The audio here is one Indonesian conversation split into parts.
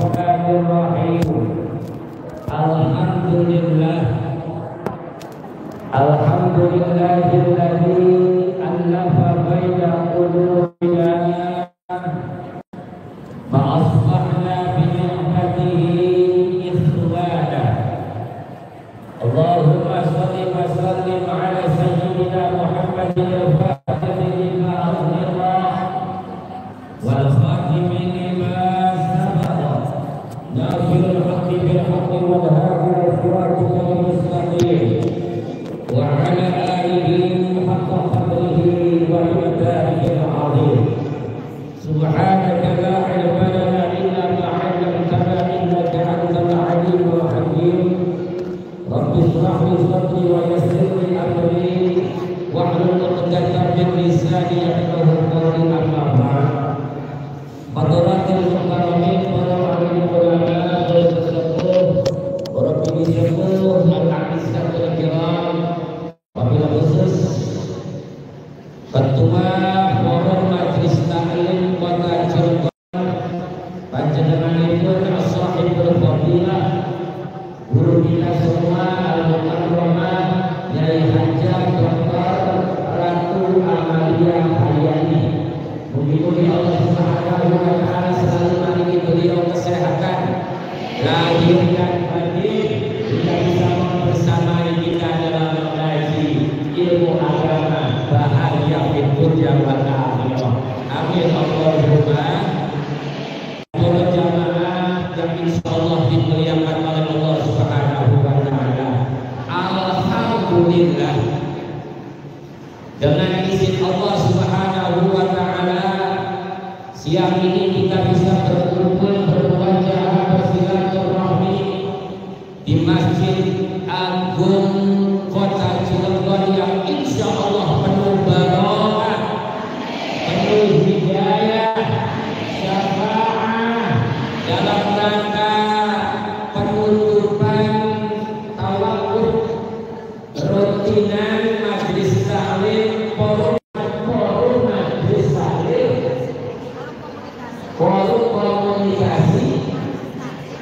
Bismillahirrahmanirrahim. Alhamdulillahilladzi allafa baina qulubina fa asbahna bi ni'matihi ikhwana. Allahumma shalli wa sallim ala sayyidina Muhammadin al-Fatih lima ughliqa wal khatim lima sabaqa nafil haqqi bil haqqi wal hadi ila siratikal mustaqim wa ala alihi haqqa qadrihi wa miqdarihi al-'azim. Subhanaka la ilma lana illa ma 'allamtana innaka antal 'alimul hakim. Rabbi shrah li sadri wa yassir li amri wahlul 'uqdatam min lisani yafqahu qawli. Amma ba'd. Fadlatul mukarramin para alim ulama wal sesepuh, para pimpinan sepuh, al-a'izatul kiram, wabil khusus Ketua Forum Majelis Taklim Kota Cirebon, panjenenganipun as-sahibul fadilah, guru kita semua al-mukarramah Nyai Hajah Dr. Ratu Amalia Haryani. Mugi-mugi Allah Subhanahu wa taala selalu maringi beliau kesehatan lahir dan batin, hingga bisa membersamai kita dalam mengaji ilmu agama, bahagia fid dunya wal akhirah. Amin Allahumma. Para jamaah yang insyaallah dimuliakan oleh Allah Subhanahu wa taala. Alhamdulillah, dengan izin Allah Subhanahu wa taala siang ini kita bisa berkumpul bermuajah bersilaturahmi di Masjid Agung Kota Cirebon yang insya Allah penuh barokah, penuh hidayah, syafaat dalam rangka penutupan tawakuf rutinan majelis taklim forum majelis taklim forum komunikasi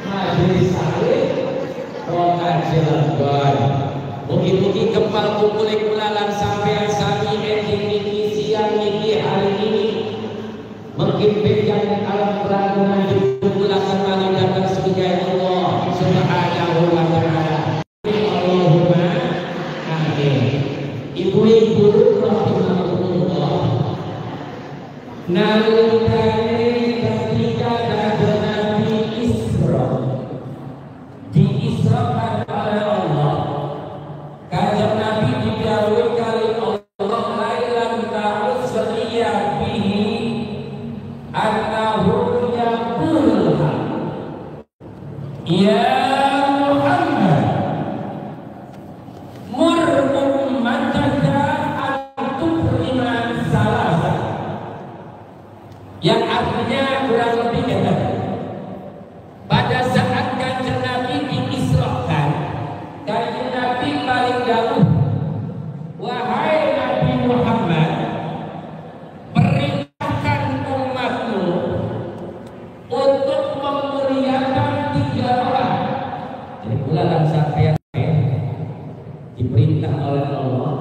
majelis taklim Kota Cirebon. Mugi-mugi kepal kukulik kulalan sampean sami ending niki siang niki hari ini mengkimpirkan alam peranan kula kembali datang sebagai Allah Subhanahu wa taala. Allahumma amin. Ibu-ibu rahimahumullah, nalikane ketika kanjeng Nabi Isra diisrakan oleh Allah, kanjeng Nabi didhawuhi kali Allah lailan ta'usriya bihi annahu yaqulha ya Muhammad mur ummataka antukrima salasa, yang artinya kurang lebih kata pada saat kanjeng Nabi diisrakan, kanjeng Nabi paling jauh, wahai Nabi Muhammad, perintahkan umatmu untuk memuliakan 3 orang. Jadi bulan sampai diperintah oleh Allah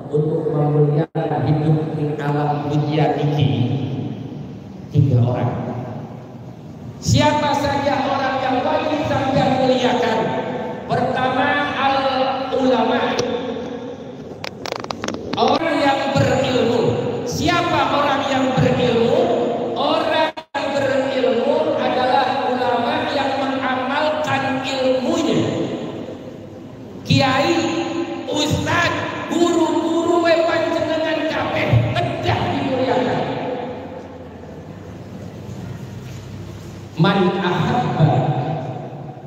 untuk memuliakan hidup di alam dunia ini 3 orang. Siapa saja orang yang wajib sampai muliakan? Pertama, al-ulama, orang yang berilmu. Siapa orang yang berilmu? Orang yang berilmu adalah ulama yang mengamalkan ilmunya. Kiai, ustaz, guru-guru panjenengan kabeh kedah dimuliakan. Man ahabba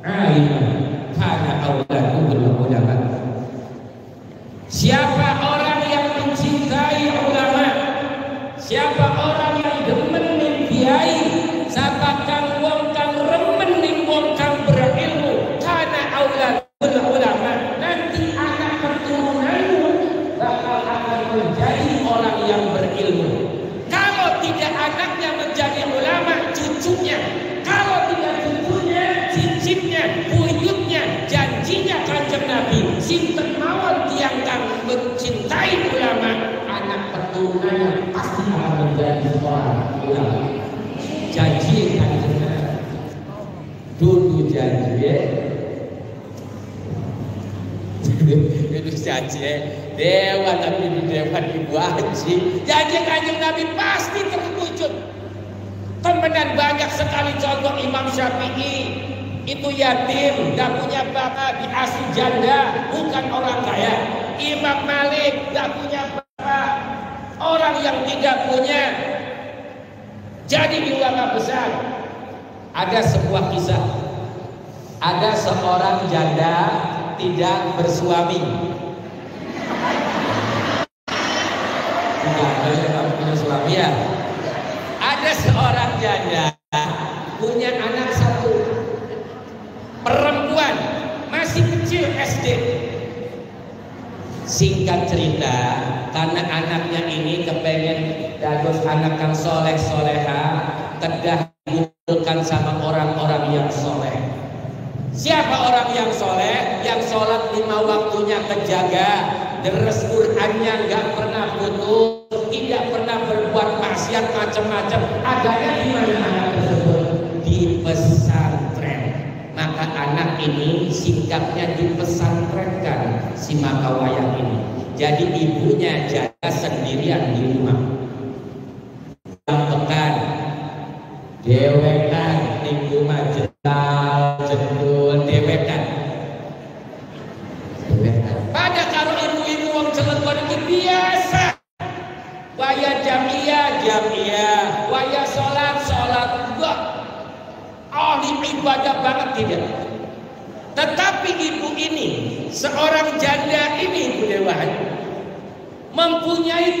aliman kana auladuhu bil ulama. Siapa orang yang mencintai ulama, siapa orang yang demen ning kiai, siapa kang wong kang remen ning wong kang berilmu, kana auladuhu ulama. Nanti anak keturunanmu bakal akan menjadi orang yang berilmu. Kalau tidak anaknya menjadi ulama, cucunya. Kalau tidak cucu utang. Janji kanjeng dudu janji itu janji dewa tapi di dewan ibu haji. Janji kanjeng Nabi pasti terwujud. Kemudian banyak sekali contoh. Imam Syafi'i itu yatim, gak punya bapak, diasuh janda, bukan orang kaya. Imam Malik gak punya bapak, orang yang tidak punya. Jadi ulama besar. Ada sebuah kisah. Ada seorang janda tidak bersuami. Tidak punya suami ya. Ada seorang janda punya anak satu, perempuan, masih kecil SD. Singkat cerita, karena anaknya ini kepengen dados anak yang soleh soleha, kedah dikumpulkan sama orang-orang yang soleh. Siapa orang yang soleh? Yang sholat 5 waktunya kejaga, deres Qur'annya nggak pernah putus, tidak pernah berbuat maksiat macam-macam. Adanya di mana anak tersebut? Di pesantren. Maka anak ini sikapnya dipesantrenkan si Makawayang ini. Jadi ibunya jaga sendirian di rumah. Pekan, dewekan, minggu majetal, jendul, dewekan. Pada karo ibu-ibu wong Cilegon itu biasa. Waya jamiah, waya sholat. Enggak. Ahli ibadah banget tidak. Tetapi ibu ini, seorang janda ini Ibu Dewan, mempunyai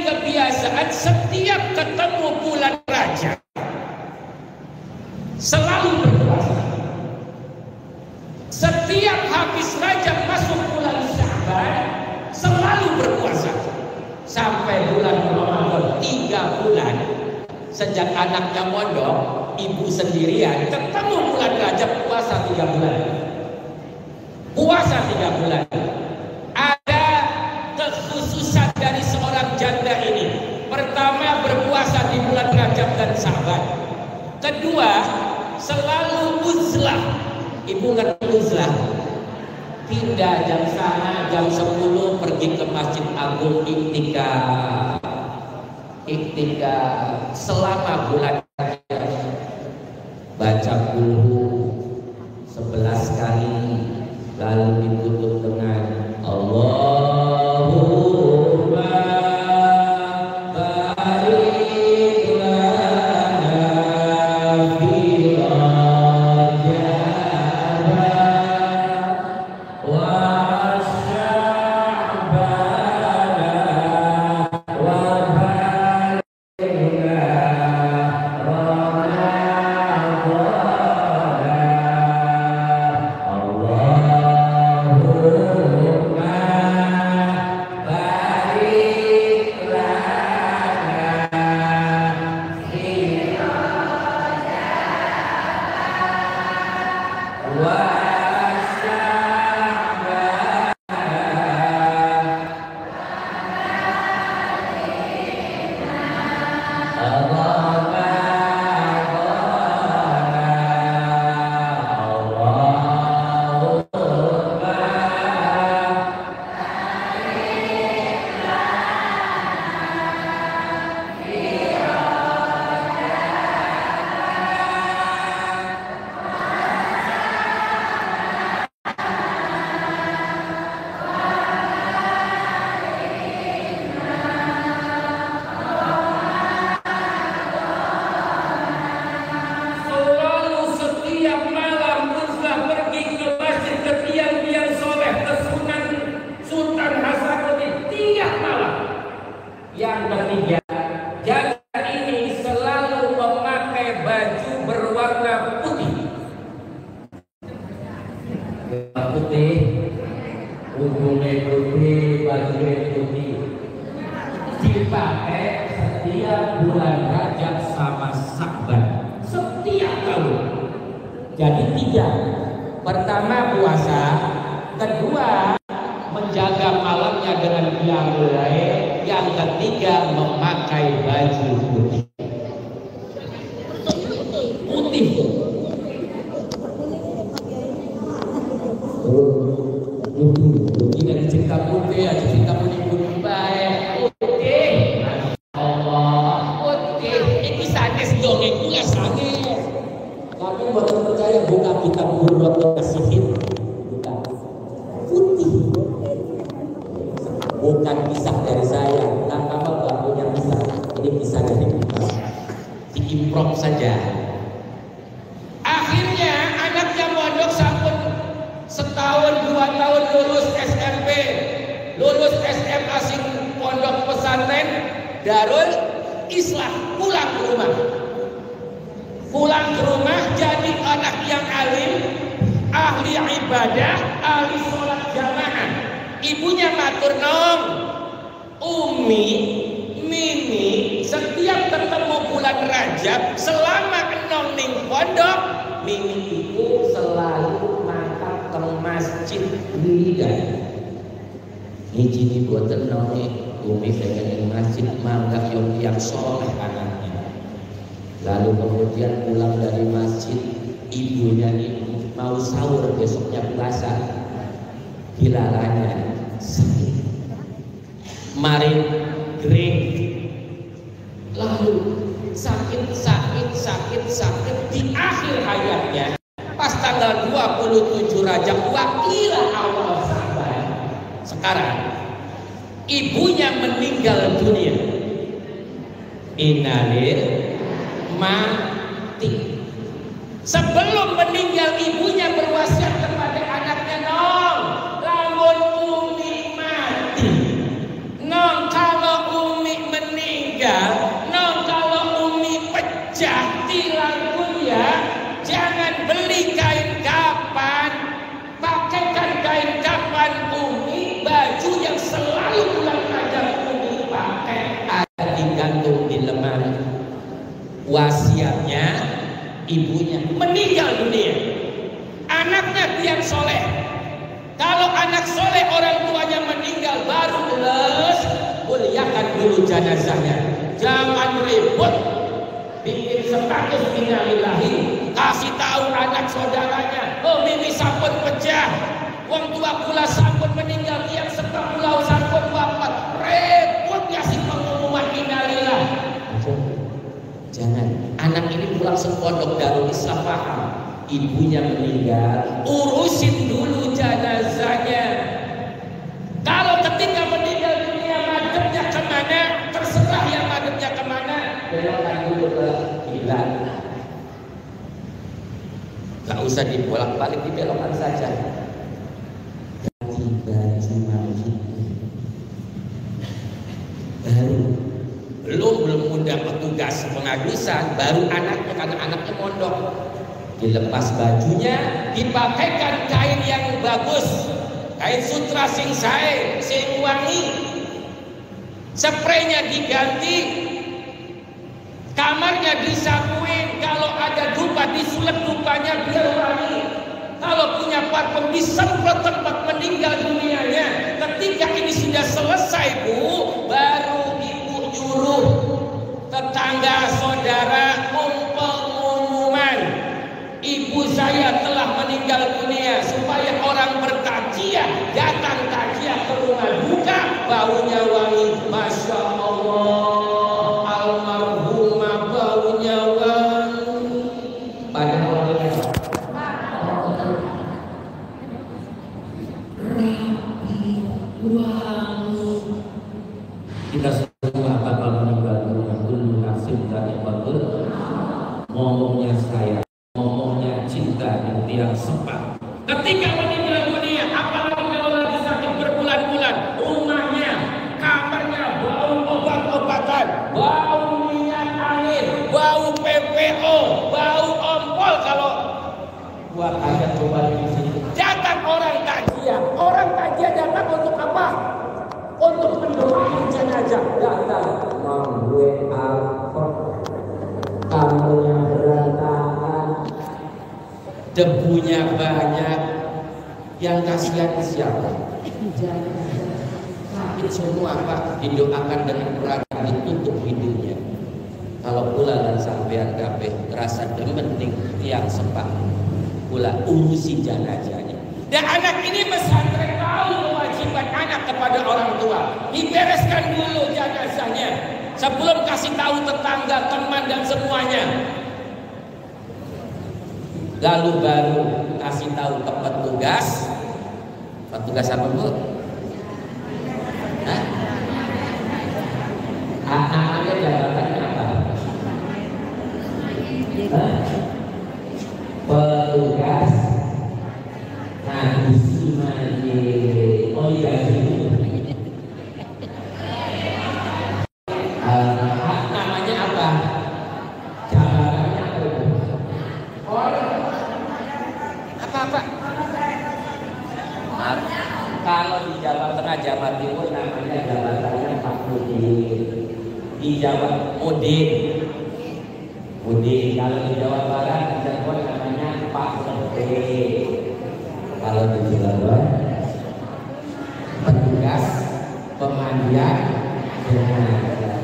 kebiasaan setiap ketemu bulan Rajab selalu berpuasa. Setiap habis Rajab masuk bulan Sya'ban selalu berpuasa sampai bulan Ramadan 3 bulan. Sejak anaknya mondok, ibu sendirian ketemu bulan Rajab puasa 3 bulan. Puasa 3 bulan. Ada kekhususan dari seorang janda ini. Pertama, berpuasa di bulan Rajab dan Sya'ban. Kedua, selalu uzlah. Ibu ngerti uzlah? Pindah jam sana, jam 10 pergi ke Masjid Agung iktikaf selama bulan Rajab. Baca Qul 11 kali, lalu ditutup dengan Allahumma barik lana fi Rajab wa dipakai setiap bulan Rajab sama Sya'ban setiap tahun. Jadi 3. Pertama puasa, kedua menjaga malamnya dengan qiyamul lail, yang ketiga memakai baju putih. Putih. Putih dari cinta putih, ada cinta putih baik. Putih. Allah, putih. Ini sanes dongeng pula sanes. Kami bukan percaya buka kitab Murad Sihir. Bukan. Putih. Bukan kisah dari saya. Nah, kamu gak punya kisah. Ini kisah dari kita. Diimprov saja. Akhirnya anaknya mondok sampun setahun 2 tahun lulus SMP, lulus SMA sing pondok pesantren Darul Islah, pulang ke rumah. Pulang ke rumah jadi anak yang alim, ahli ibadah, ahli sholat jamaah. Ibunya matur nong, Umi, Mimi, setiap ketemu bulan Rajab selama enong ning pondok, Mimi itu selalu mangkat ke masjid wiridan. Ini buat tenang nih, Umi pengen ning masjid manggap yang soleh anaknya. Lalu kemudian pulang dari masjid, ibunya ini mau sahur besoknya puasa, hilalanya sakit, mari kering, lalu sakit di akhir hayatnya pas tanggal 27 Rajab wakila awal Saban. Sekarang ibunya meninggal dunia. Innalil mati. Sebelum meninggal ibunya berwasiat kepada anaknya, nong, lamun Umi mati, nong kalau Umi meninggal, nong kalau Umi pecah tilangku ya, jangan beli kain kapan, pakaikan kain kapan Umi, baju yang selalu bulan Rajab Umi pakai ada digantung di lemari. Wasiatnya ibunya meninggal dunia. Anaknya tiang soleh. Kalau anak soleh orang tuanya meninggal baru les, muliakan dulu jenazahnya. Jangan ribut, bikin status innalillahi, kasih tahu anak saudaranya, oh Mimi sampun pecah, wong tua kula sampun meninggal, tiang setengah pulau sampun wafat. Repot kasih pengumuman innalillahi. Jangan, anak ini pulang sepondok Darul Islam paham, ibunya meninggal, urusin dulu jenazahnya. Kalau ketika meninggal dunia madepnya kemana, terserah yang madepnya kemana, belokkan dulu ke kiblat. Gak usah dibolak-balik, dibelokkan saja. Ganti baju mandi baru. Belum undang petugas pengadusan, baru anaknya, karena anaknya mondok, dilepas bajunya, dipakaikan kain yang bagus, kain sutra sing sae, sing wangi, spraynya diganti, kamarnya disapuin, kalau ada dupa disulet dupanya biar wangi, kalau punya parfum disemprot tempat meninggal dunianya. Ketika ini sudah selesai Bu, baru nyuruh tetangga saudara pengumuman ibu saya telah meninggal dunia, supaya orang bertakziah datang takziah ke rumah duka, baunya wangi. Masya Allah, almarhumah baunya wangi. Padahal kita semua bakal meninggal dunia. Kullu nafsin dha'iqatul maut. Ngomongnya saya, ngomongnya cinta yang tiang sempat. Ketika meninggal dunia, apalagi kalau lagi sakit berbulan-bulan, rumahnya, kamarnya bau obat-obatan, bau minyak angin, bau PPO, bau ompol. Kalau buat ada coba di sini, datang orang takziah datang untuk apa? Untuk mendoakan jenazah. Datang membuat apa? Kamu yang berantakan, debunya banyak, yang kasihan siapa? sakit semua Pak, didoakan dengan perang ditutup hidungnya. Kalau pula dan sampean kabeh rasa demening tiang sepak, pula urusi jenazahnya. Dan anak ini pesantren tahu kewajiban anak kepada orang tua, dibereskan dulu jenazahnya sebelum kasih tahu tetangga, teman dan semuanya. Lalu baru kasih tahu ke petugas. Petugas apa Bu? Hah? Namanya jabatannya apa? Petugas Nabi oh iya namanya apa? Jabatannya apa? Kalau di Jawa Tengah, Jawa Timur namanya jabatannya Pak Mudin. Di Jawa Mudin. Kalau di Jawa Barat di Cirebon namanya Pak Lebe. Kalau di Cirebon petugas pemandian jenazah.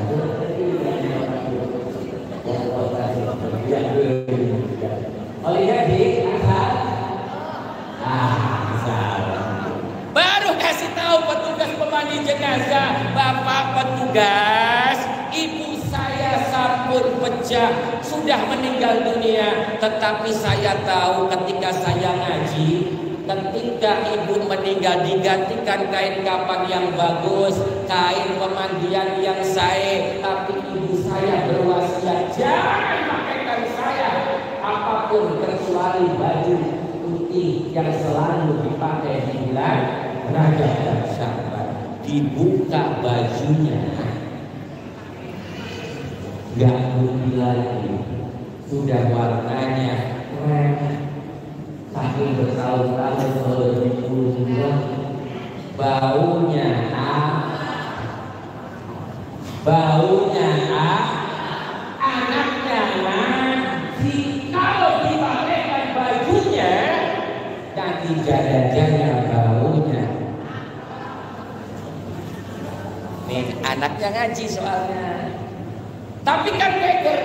Oh iya di asal. Baru kasih tahu petugas pemandi jenazah, Bapak petugas, ibu saya sampun pecah, sudah meninggal dunia. Tetapi saya tahu ketika saya ngaji, ketika ibu meninggal digantikan kain kafan yang bagus, kain pemandian yang sahih. Tapi ibu saya berwasiat jangan pakaikan saya apapun kecuali baju putih yang selalu dipakai di bulan Rajab dan Sya'ban. Dibuka bajunya, gak putih lagi, sudah warnanya merah. Saking bertahun-tahun kalau dibuang, baunya anaknya nanti kalau dipakaikan bajunya nanti jajan-jajan baunya. Nih anaknya ngaji soalnya. Tapi kan beker.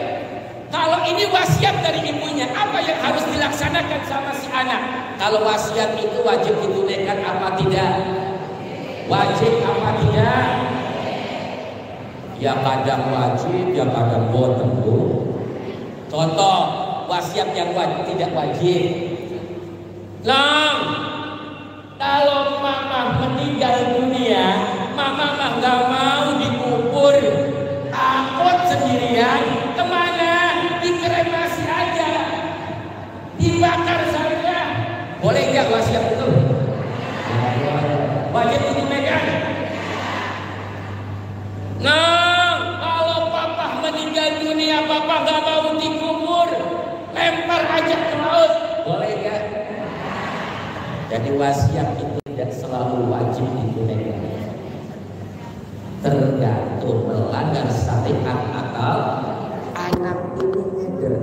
Kalau ini wasiat dari ibunya, apa yang harus dilaksanakan sama si anak? Kalau wasiat itu wajib ditunaikan apa tidak? Wajib apa tidak? Ya kadang wajib, ya kadang boten Bu. Contoh wasiat yang wajib tidak wajib. Kalau mama meninggal dunia, mama mah nggak mau dikubur, takut sendirian. Kemana? Dikremasi aja, dibakar saja. Boleh nggak wasiat itu? Wajib ditunaikan. Kalau papa meninggal dunia, papa nggak mau dikubur, lempar aja ke laut. Boleh nggak? Jadi wasiat itu tidak selalu wajib ditunaikan. Tergantung melanggar syariat atau anak ini ada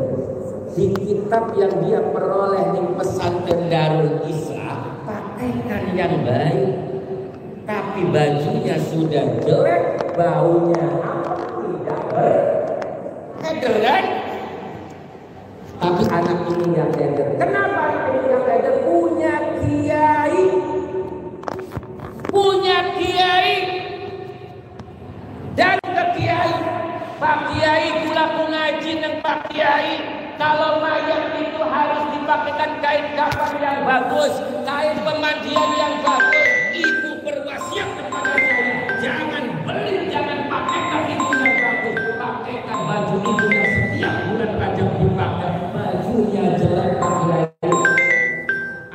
di kitab yang dia peroleh di pesantren Darul Islam, pakaikan yang baik. Tapi bajunya sudah jelek, baunya tidak berkederan. Tapi anak ini yang keder. Kenapa anak ini yang keder? Punya kiai dan ke kiai. Pak Kiai kula ngaji nang Pak Kiai, kalau mayat itu harus dipakaikan kain kafan yang bagus, kain pemandian yang bagus. Ibu berwasiat kepada saya, jangan beli, jangan pakaikan itu yang bagus, pakaikan baju itu yang setiap bulan Rajab dipakai. Bajunya jelek Pak Kiai,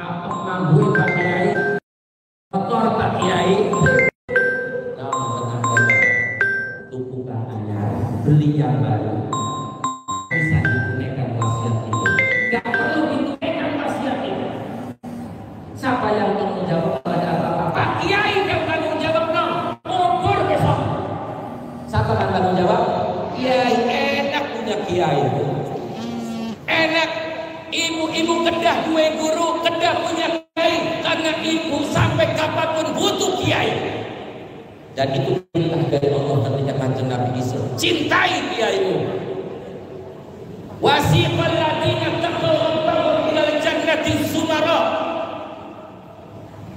apa ngambui Pak Kiai, kotor Pak Kiai. Beli yang baru bisa ditunaikan wasiat itu. Gak perlu ditunaikan wasiat itu. Siapa yang tanggung jawab pada apa-apa? Pak Kiai yang tanggung jawab dong. Kubur besok. Siapa yang tanggung jawab? Kiai. Enak punya kiai itu. Enak. Ibu-ibu kedah dua guru, kedah punya kiai. Karena ibu sampai kapanpun butuh kiai. Dan itu perintah dari Allah ketika Kanjeng Nabi Isa. Cintai kiaimu. Wasiqal ladzina taqaw rabbahum ilal jannati zumara.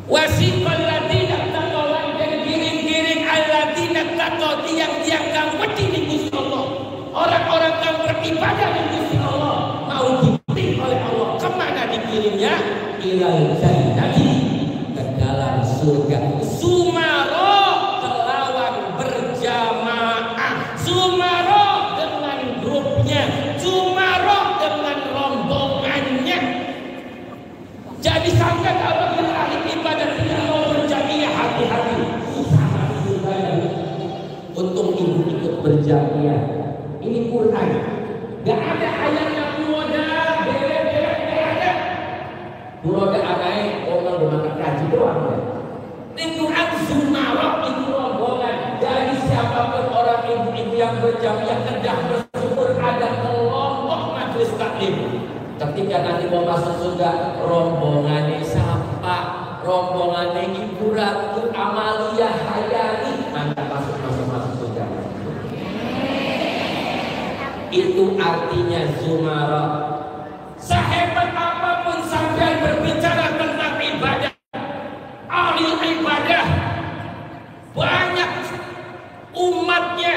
Wasiqal ladzina taqaw dan giring-giring alladzina taqaw tiang-tiang kang wedi ning Gusti Allah. Orang-orang kang beribadah ning Gusti Allah mau dikirim oleh Allah. Kemana dikirimnya? Ilal jannati, ke dalam surga. Zumara Zumaro dengan grupnya, Zumaro dengan rombongannya. Jadi sampai kalau kita ahli ibadah tidak mau berjamiah, hati-hati, susah surganya. Untung ibu ikut berjamiah. Ini Quran, gak ada ayatnya puroda, beret-beret, gak ada. Puroda anai orang dengan kaji doang. Ini Quran Zumaro itu rombongan. Jadi siapapun orang ibu-ibu yang berjamiah kedah bersyukur ada kelompok majelis taklim. Ketika nanti mau masuk surga, rombongannya siapa? Rombongannya Ibu Ratu Amalia Hayati. Anda masuk surga. Itu artinya Zumara. Sehebat apapun sampai berbicara tentang ibadah, ahli ibadah, banyak umatnya,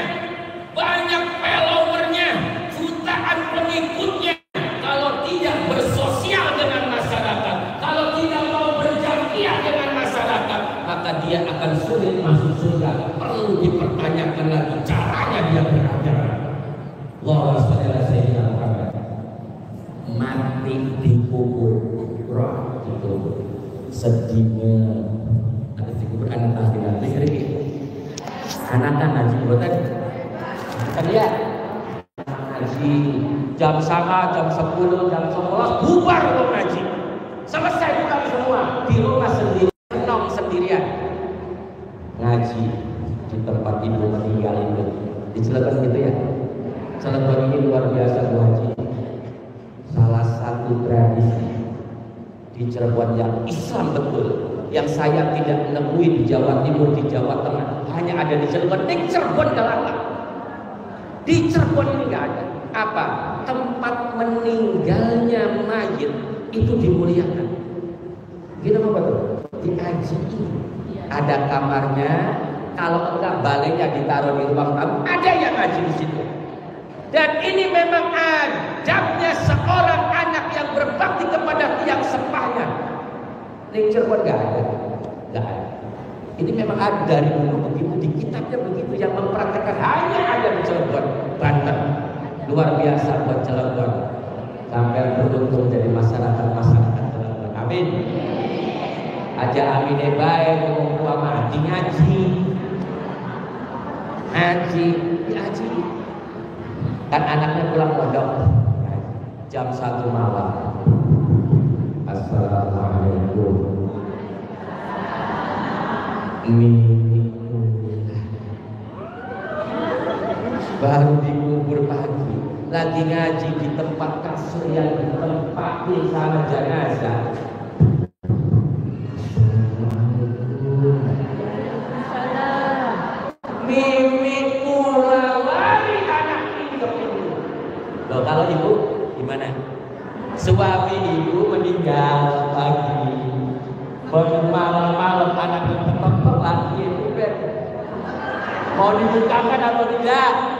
banyak followernya, jutaan pengikutnya. Kalau tidak bersosial dengan masyarakat, kalau tidak mau berjamiah dengan masyarakat, maka dia akan sulit masuk surga. Perlu dipertanyakan lagi caranya dia beracara. Allahumma shalli ala sayyidina Muhammad. Mati dikubur, roh dikubur, sedihnya ada dikubur anak tahlilan negeri. Anak-anak ngaji buatan kan ya ngaji jam 9, jam 10, jam 11 bubar lo ngaji, selesai pulang semua di rumah sendiri, nong sendirian ngaji di tempat ibu meninggal itu di Cilegon gitu ya. Cilegon ini luar biasa Bu Haji, salah satu tradisi di Cirebon yang Islam betul, yang saya tidak menemui di Jawa Timur, di Jawa Tengah, hanya ada di Cirebon. Di Cirebon galak. Di Cirebon ini nggak ada. Apa? Tempat meninggalnya mayit itu dimuliakan. Gitu apa betul? Diaji. Ada kamarnya. Kalau enggak baliknya ditaruh di ruang tamu. Ada yang ngaji di situ. Dan ini memang adabnya seorang anak yang berbakti kepada tiang sepahnya. Di Cirebon nggak ada. Ini memang ada dari dulu begitu, di kitabnya begitu, yang mempraktekkan hanya ada di Cilegon, Banten. Luar biasa buat Cilegon. Sampai beruntung jadi masyarakat Cilegon. Amin. Aja amine bae wong tua mati ngaji. Ngaji. Kan anaknya pulang pondok jam 1 malam. Assalamualaikum. Baru dikubur pagi, lagi ngaji di tempat kasur yang ditempatin sama jenazah. Mimi kulawari anak itu. Loh, kalau ibu gimana? Suami ibu meninggal pagi, malam-malam anak itu tetap lagi itu Ben. Mau dibukakan atau tidak?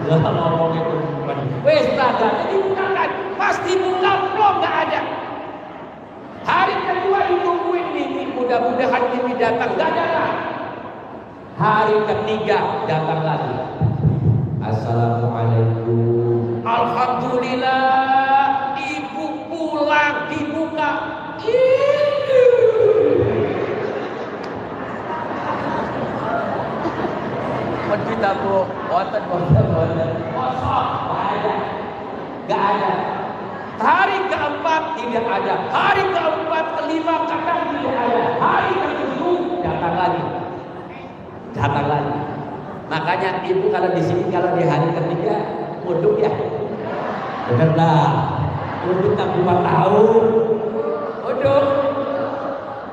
Lah ngomong itu bukan. Wes tak dibukakan, pasti buka belum nggak ada. Hari kedua ditungguin Mimi, mudah-mudahan Mimi datang, nggak datang. Hari ketiga datang lagi. Assalamualaikum. Alhamdulillah, ibu pulang, dibuka. Kita bu, boten, kosong, nggak ada. Hari keempat tidak ada, hari keempat, kelima, kadang tidak ada, hari ketujuh datang lagi. Makanya ibu kalau di sini, kalau di hari ketiga uduk ya, bener lah, uduk tak 2 tahun, uduk.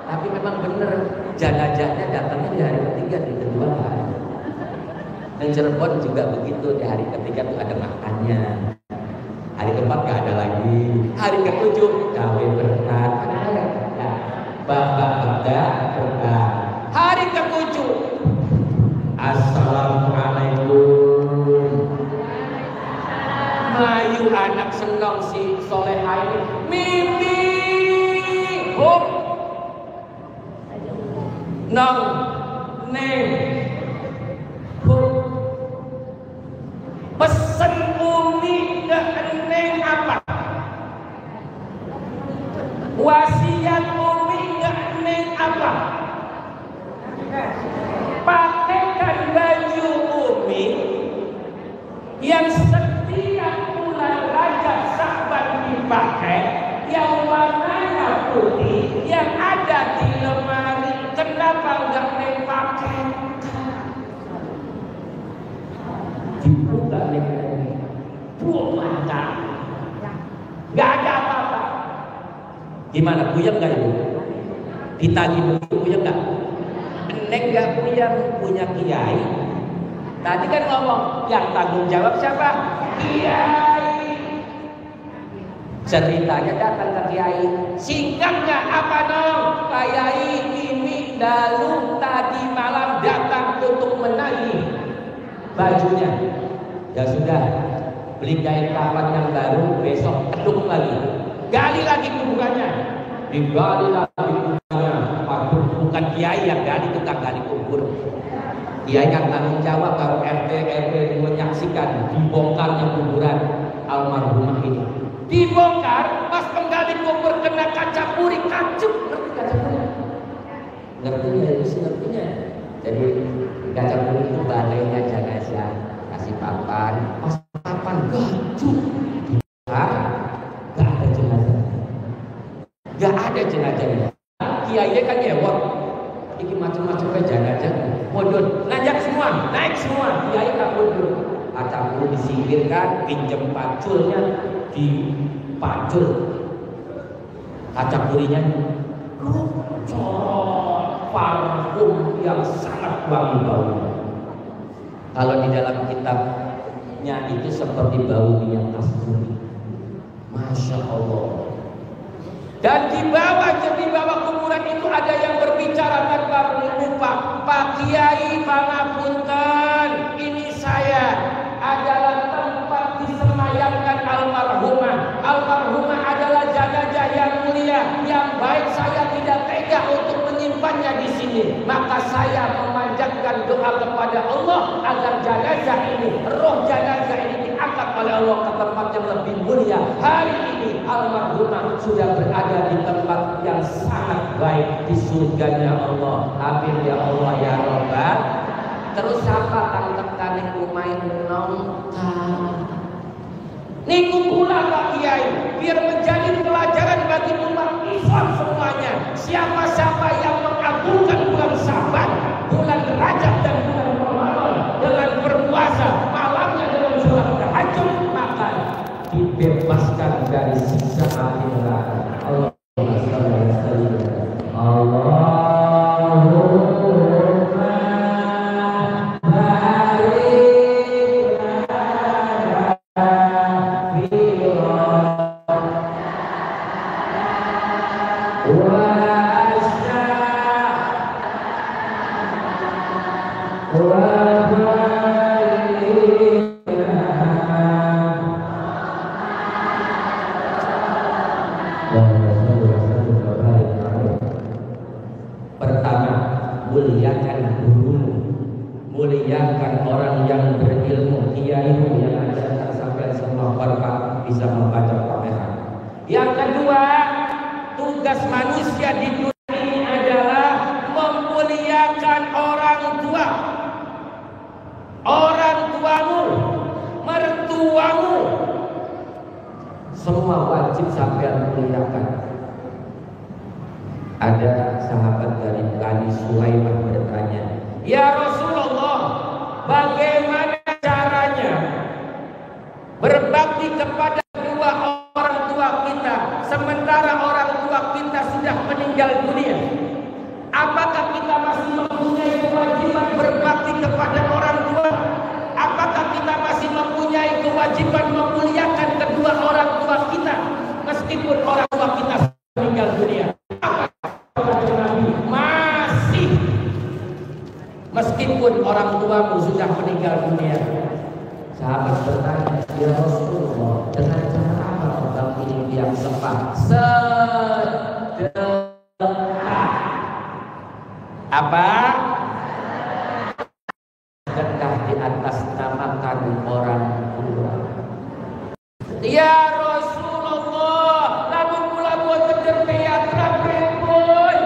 Tapi memang bener. jenazahnya datangnya di hari ketiga, di kedua hari. Dan Cirebon juga begitu, di hari ketiga tuh ada makannya. Hari keempat gak ada lagi. Hari ketujuh gawe berkat. Bapak berkat. Hari ketujuh, assalamualaikum. Mayu anak senang si Soleha ini. Mimi, hop, nong, neng, hop. Pesen Umi ke neng apa? Wasiat Umi ke neng apa? Pakaikan baju Umi yang setiap bulan Rajab Sya'ban dipakai, yang warnanya putih, yang ada di lemari. Kenapa enggak neng pakai? Dibuka neng mantap, nggak ada apa-apa. Gimana, puyeng nggak ibu? Ditagi puyeng nggak? Neng nggak punya kiai. Tadi kan ngomong yang tanggung jawab siapa? Kiai. Ceritanya datang ke kiai. Singkatnya apa dong? Kiai Mimi dalu tadi malam datang untuk menagih bajunya. Ya sudah, beli kain kafan yang baru, besok kedung lagi. Gali lagi kuburannya. Digali lagi kuburannya. Bukan kiai yang gali, tukang gali kubur. Kiai yang tanggung jawab kalau RT RW menyaksikan dibongkarnya kuburan almarhumah ini. Dibongkar, pas penggali kubur kena kaca puri, kacup. Ngerti kaca puri? Ngertinya itu sih ngertinya. Jadi kaca puri itu balainya jenazah, kasih papan, pas papan gacup. Gak ada jenazah. Gak ada jenazahnya. Kiai kan nyewot. Iki macam-macam ke jenazah. Modon, ngajak semua, naik semua. Kiai tak modon. Kaca puri disingkirkan, pinjem paculnya, dipacul. Kaca purinya cocok parfum yang sangat wangi baunya. Kalau di dalam kitabnya itu seperti bau minyak kasturi. Masya Allah. Dan di bawah kuburan itu ada yang berbicara tanpa lupa. Pak Kiai, pangapunten, ini saya adalah tempat disemayamkan almarhumah. Almarhumah adalah jenazah yang mulia, yang baik. Saya tidak tega untuk menyimpannya di sini. Maka saya memanjatkan doa kepada Allah agar jenazah ini, roh jenazah ini diangkat oleh Allah ke tempat yang lebih mulia. Hari ini almarhumah sudah berada di tempat yang sangat baik di surganya Allah. Amin ya Allah ya Rabbal. Terus siapa tangkap kumain nongkar? Niku pula Pak Kiai, biar menjadi pelajaran bagi umat Islam semuanya. Siapa-siapa yang mengagungkan bulan Sya'ban, bulan Rajab dan bulan Ramadan dengan berpuasa, malamnya dengan sholat tahajud, maka dibebaskan dari siksa api neraka. Allahumma shalli ala sayyidina Allahumma pertama, muliakan gurumu, muliakan orang yang berilmu, kiaimu yang ajarkan sampai semua warga bisa membaca Al-Fatihah. Yang kedua, tugas manusia di dunia ini adalah memuliakan orang tua. Orang tuamu, mertuamu, semua wajib sampai muliakan. Ada sahabat dari Bani Sulaimah bertanya, "Ya Rasulullah, bagaimana caranya berbakti kepada kedua orang tua kita sementara orang tua kita sudah meninggal dunia? Apakah kita kewajiban memuliakan kedua orang tua kita meskipun orang tua kita meninggal dunia. Masih meskipun orang tuamu sudah meninggal dunia. Sahabat bertanya, ya Rasulullah, dengan cara apa orang ini yang sempat? Sedekah. Apa? Sedekah di atas namakan orang tua. Ya Rasulullah, lamun kula boten terpeyatra pripun?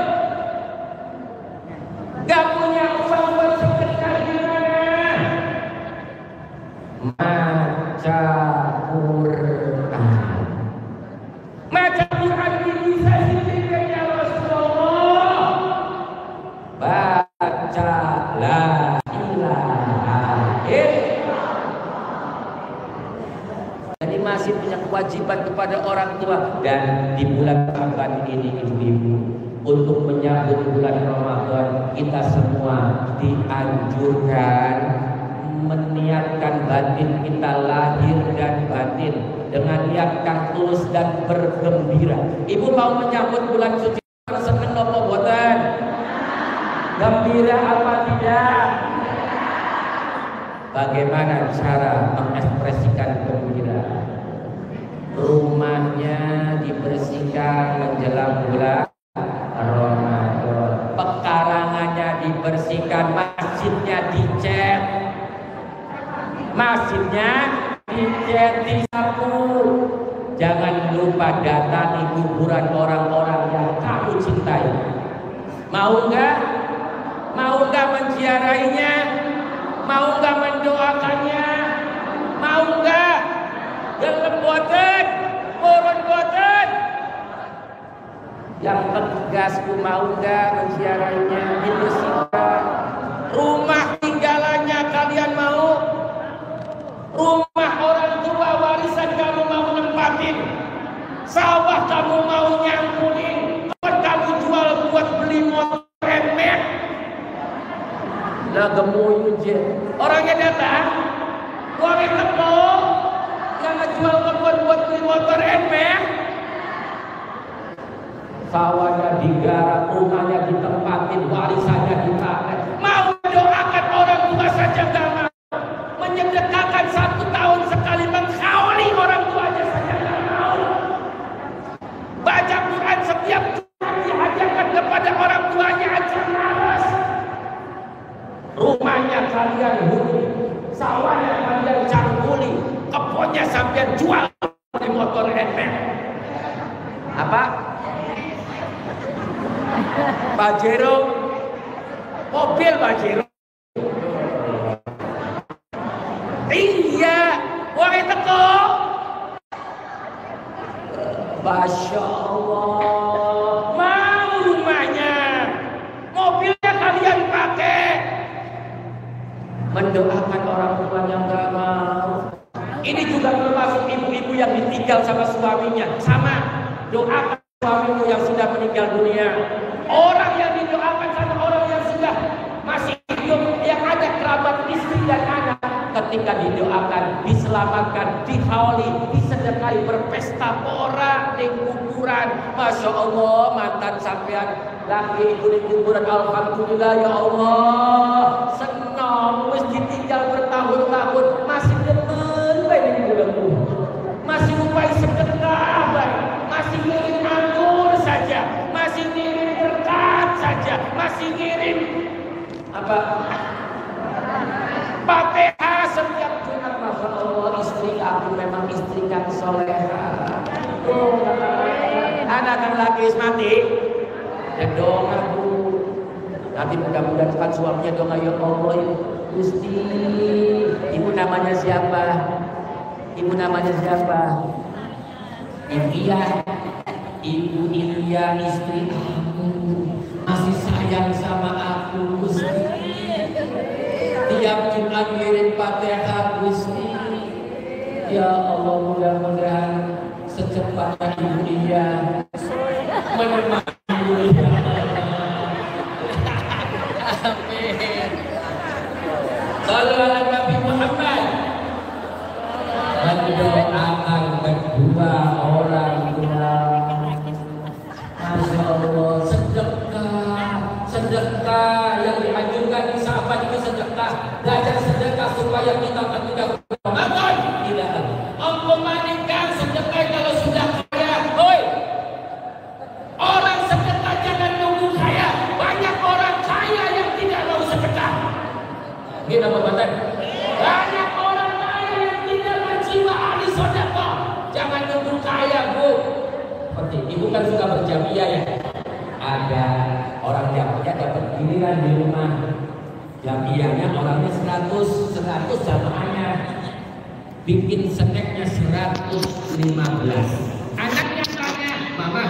Gak punya uang buat sedekah gimana? Maca Quran. Maca Quran bisa sedekah ya Rasulullah. Baca la ilaha illallah. Jadi masih punya kewajiban kepada orang tua. Dan di bulan Ramadan ini ibu-ibu, untuk menyambut bulan Ramadan, kita semua dianjurkan meniatkan batin kita lahir dan batin dengan niat kang tulus dan bergembira. Ibu mau menyambut bulan suci, seneng apa boten? Gembira apa tidak? Bagaimana cara mengekspresikan gembira? Rumahnya dibersihkan menjelang bulan Ramadan, pekarangannya dibersihkan, masjidnya dicat, disapu. Jangan lupa datangi kuburan orang-orang yang kamu cintai. Mau nggak? Mau nggak menziarahinya? Mau nggak mendoakannya? Mau nggak? Gelem boten, purun boten. Yang tegasku mau nggak menziarahinya, dibersihkan. Rumah tinggalannya kalian mau? Rumah orang tua warisan kamu mau nempatin? Sawah kamu mau nyangkulin? Kamu jual buat beli motor remek? Nah gemuyu je. Orangnya datang, uangnya teko, yang ngejual kebun buat beli motor remek. Sawahnya digarap, rumahnya ditempatin, warisannya dipakai. Mau doakan orang tua saja gak mau. Menyedekahkan 1 tahun sekali, mengkhawali orang tuanya saja gak mau. Baca Quran setiap Jumat dihadiahkan kepada orang tuanya aja malas. Rumahnya kalian huni, sawahnya kalian cangkuli, kebunnya sampai jual di motor remek. Apa? Pajero, mobil Pajero. Iya, wahai teko. Masya Allah, mau rumahnya, mobilnya kalian pakai. Mendoakan orang tua yang gak mau. Ini juga termasuk ibu-ibu yang ditinggal sama suaminya. Sama, doakan suamimu yang sudah meninggal dunia. Orang yang didoakan sama orang yang sudah masih hidup, yang ada kerabat istri dan anak, ketika didoakan, diselamatkan, dihauli, disedekahi, berpesta pora di kuburan. Masya Allah, mantan sampean lagi di kuburan, alhamdulillah ya Allah, senang wis ditinggal bertahun-tahun, masih demen bae di kuburanmu, masih upaya sedekah bae, masih ngirim anggur saja, masih ngirim berkat saja, masih ngirim apa? Fatihah setiap Jumat. Masya Allah, istri aku memang istri yang soleha. Anak kan lagi mati, dan doa aku. Nanti mudah-mudahan kan suaminya doa, ya Allah, Gusti. Ibu namanya siapa? Ibu namanya siapa? Ibu Iya, istri aku masih sayang sama aku, Gusti. Tiap Jumat ngirim Fatihah, Gusti. Ya Allah, mudah-mudahan secepatnya Ibu Iya menemani Ibu Iya. Amin. Sallu ala Nabi Muhammad. mendoakan kedua orang tua. Masya Allah, sedekah yang dianjurkan di sahabat itu sedekah. Belajar sedekah supaya kita ketika berbangun tidak membandingkan sedekah kalau sudah kaya. Hoi, orang sedekah jangan nunggu kaya. Banyak orang kaya yang tidak mau sedekah. Kita berbadan. Banyak orang kaya yang tidak berjiwa ahli sedekah. Jangan nunggu kaya, Bu. Seperti ibu kan suka berjamiah ya. Ada orang jamiah dapat giliran di rumah. Jamiahnya orangnya 100 jamaahnya. Bikin snacknya 115. Anaknya tanya, Mama,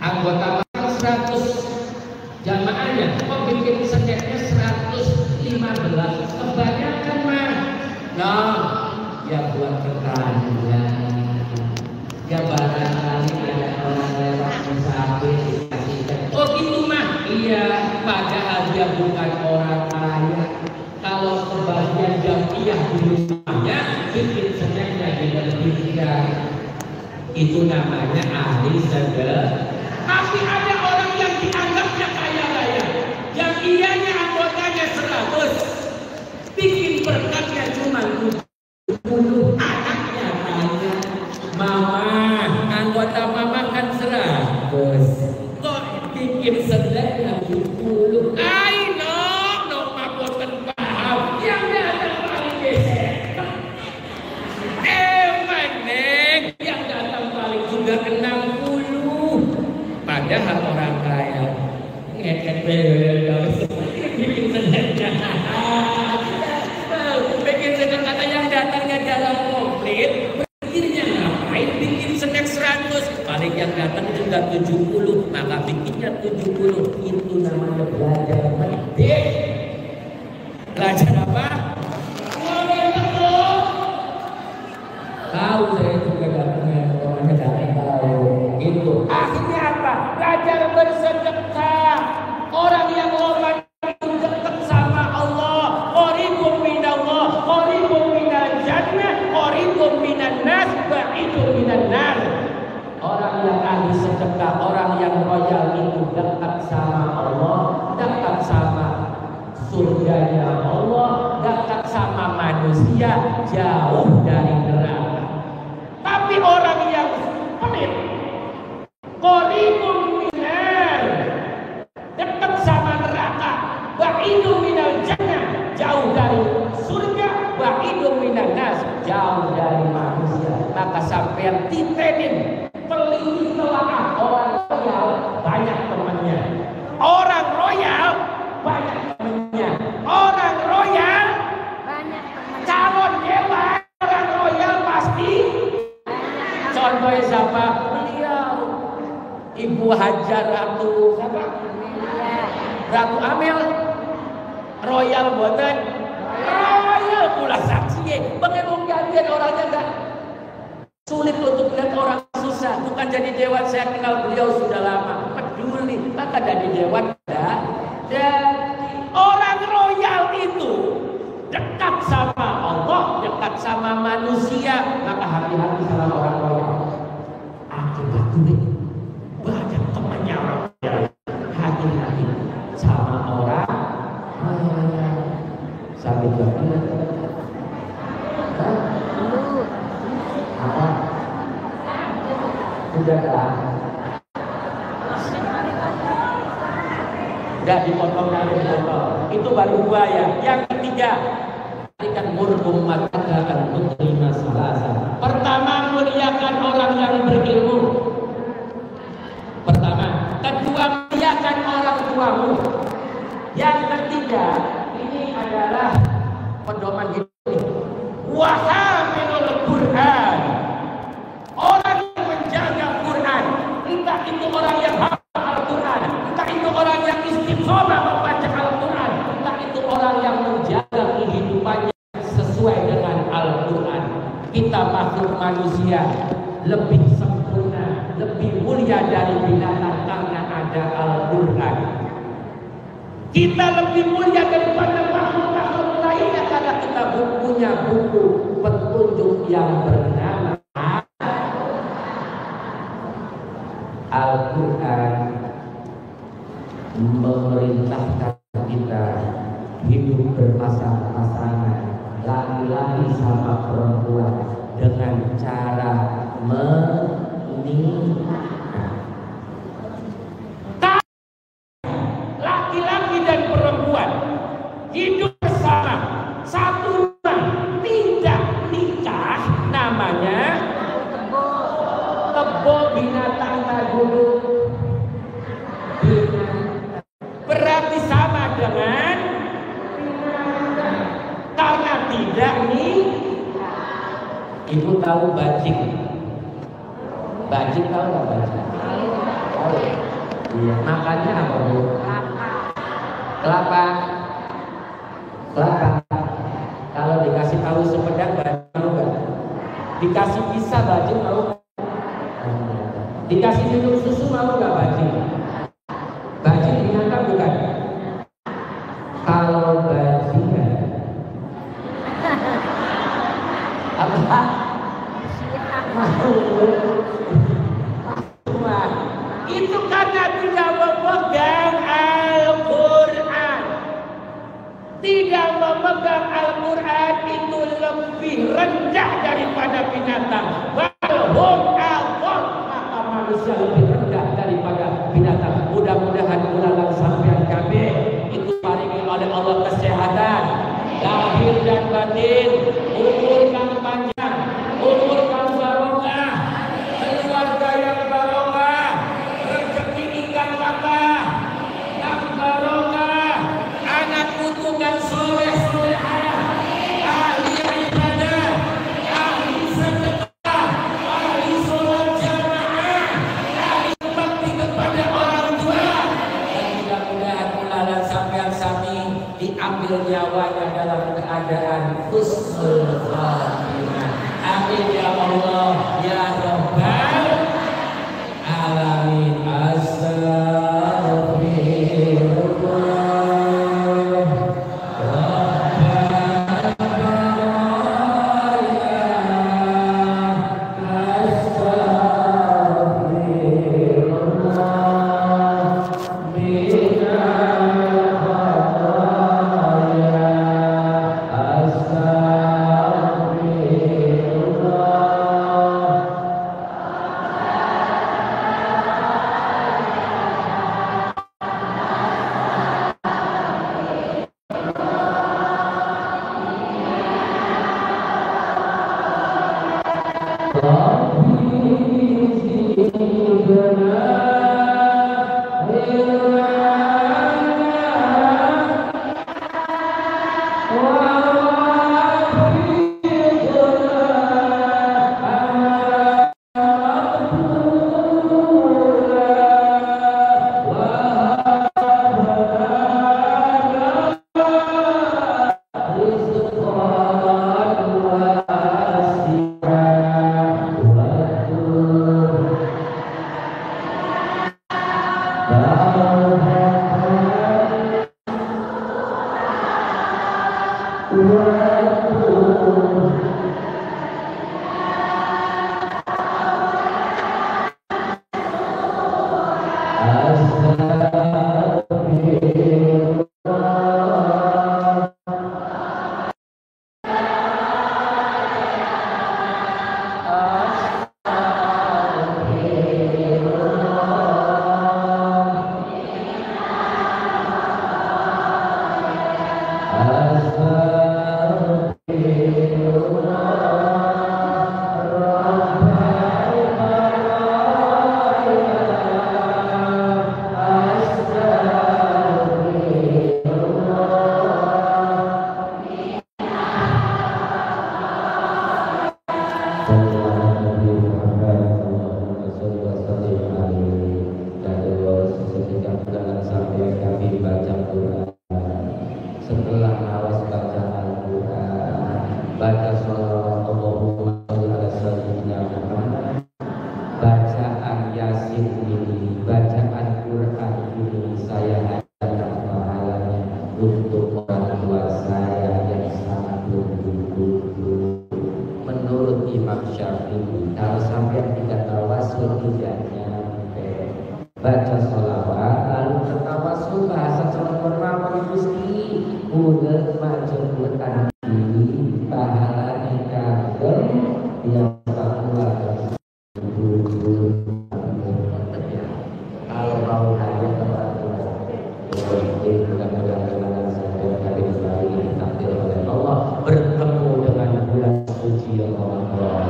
anggota makan 100 jamaahnya, kok bikin snacknya 115? Kebanyakan mah. Nah, ya buat tetangga. Ya barangkali ada orang lewat musafir dikasihkan. Oh gitu mah? Iya, padahal dia bukan orang kaya. Kalau sebagian jamiah di rumahnya bikin senangnya diberikan, itu namanya ahli sedekah. Tapi ada orang yang dianggapnya kaya raya, yang ianya anggotanya 100, bikin berkatnya cuma 70, anaknya tanya, Mama, anggota mama kan 100, kok bikin sedekah 70? Ai no maboten paham, yang datang paling gesek. Meneng, yang datang paling juga 60. Padahal orang kaya ngeket bikin sedekah. Bikin sedekah yang datangnya dalam komplit. Bikin snack 100, paling yang datang juga 70, maka bikinnya 70. Itu namanya belajar penting. Belajar apa? Tahu saya juga datangnya orangnya datang tahu. Itu akhirnya apa? Belajar bersedekah. Orang yang lomba itu dekat sama Allah. Qaribun minallah, qaribun minal jannah, qaribun minan nas, ba'idun minan nar. Orang yang ahli sedekah, orang yang royal itu dekat sama Allah, dekat sama surganya Allah, dekat sama manusia, jauh dari neraka. Tapi orang yang pelit, qaribun minar, dekat sama neraka, ba'idun minal jannah, jauh dari surga, ba'idun minan nas, jauh dari manusia. Maka sampai titenin, peliti telaah orang royal banyak temannya. Orang royal banyak temannya. Orang royal banyak temannya. Calon dewan orang royal pasti. Contohnya siapa? Beliau Ibu Hajar Ratu siapa? Ratu Amel. Royal boten. Royal pula saksi. Bagaimana kalian orangnya enggak sulit untuk melihat orang susah. Bukan jadi dewan, saya kenal beliau sudah lama. Peduli, maka jadi dewan enggak. Dan orang royal itu dekat sama Allah, dekat sama manusia. Maka hati-hati sama orang royal. Akibat itu banyak temannya orang royal. Hati-hati sama orang royal. Sampai jumpa. Apa? Sudahkah? Sudah dipotong dari potong. Itu baru 2 ya. Yang ketiga, berikan murhum maka akan menerima salah. Pertama, muliakan orang yang berilmu. Pertama. Kedua, muliakan orang tuamu. Yang ketiga, ini adalah pedoman hidup. Wahamilul Quran. Orang yang menjaga Quran, entah itu orang yang hafal Al-Quran, entah itu orang yang istiqomah membaca Al-Quran, entah itu orang yang menjaga kehidupannya sesuai dengan Al-Quran. Kita makhluk manusia lebih sempurna, lebih mulia dari binatang karena ada Al-Quran. Kita lebih mulia daripada makhluk-makhluk lainnya karena kita punya buku petunjuk yang bernama Al-Quran memerintahkan kita hidup berpasang-pasangan, laki-laki sama perempuan, dengan cara menikah. Laki-laki dan perempuan hidup bersama satu rumah, tidak nikah, namanya kebo binatang dulu. Berarti sama dengan karena tidak nih. Ibu tahu bajing? Bajing tahu nggak bajing? Tahu. Iya. Makannya apa bu? Kelapa. Kelapa. Kalau dikasih tahu sepedang bajing tahu nggak? Dikasih pisah bajing tahu nggak? Dikasih minum susu mau nggak bajing? Bajing binatang bukan? Kalau bajingan apa? Itu karena tidak memegang Al-Quran. Tidak memegang Al-Quran itu lebih rendah daripada binatang. Balhum al-qur, maka manusia lebih rendah daripada binatang. Mudah-mudahan ulalang sampean kabeh itu paringi oleh Allah kesehatan lahir dan batin, umur kang panjang, umur kang barokah, keluarga yang barokah, rezeki ikan bakar yang barokah, anak putu kang soleh solehah, ahli ibadah, ahli sedekah, ahli sholat jamaah, ahli bakti kepada orang tua. Dan mudah-mudahan ulalan sampean sami diambil nyawanya dalam keadaan husnul khatimah. Amin ya Allah ya Rabbal alamin. setidaknya baca sholawat lalu tertawasul bahasa calon ramai Gusti udah macam buatan diri pahala kagem yang takwa kalau mau hanya bertemu dengan bulan suci Ramadan,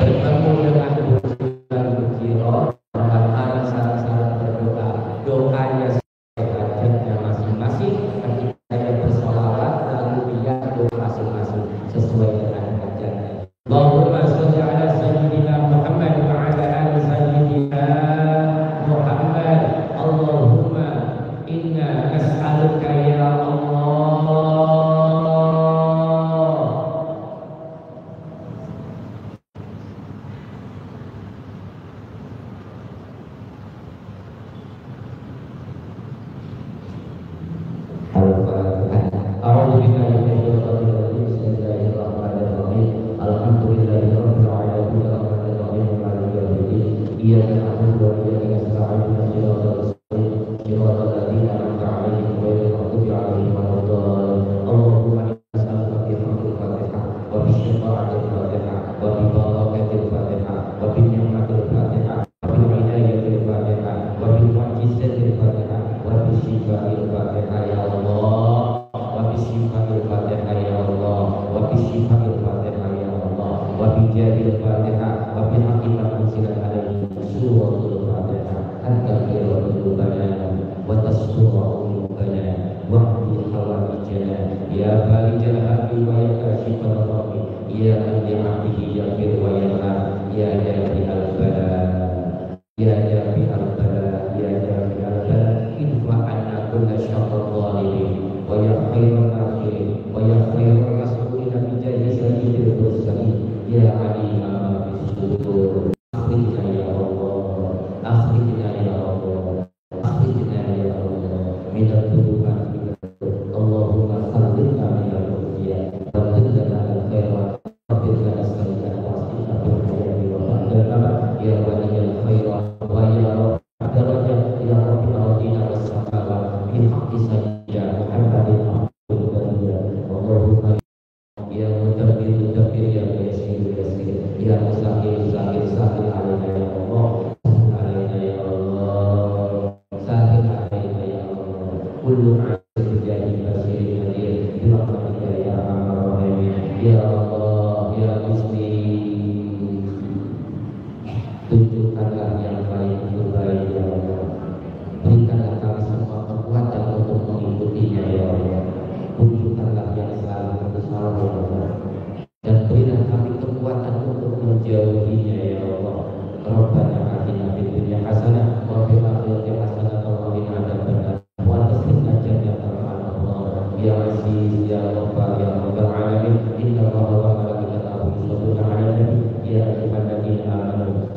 bertemu dengan bulan suci Ramadan, salah berdoa, doanya hajatnya masing-masing, ketika dia bersolawat lalu dia doa masing-masing sesuai dengan hajatnya. Allahumma sholli ala sayyidina Muhammad wa ala ali sayyidina Muhammad. Allahumma inna nas'aluka ya Allah.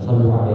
Sallallahu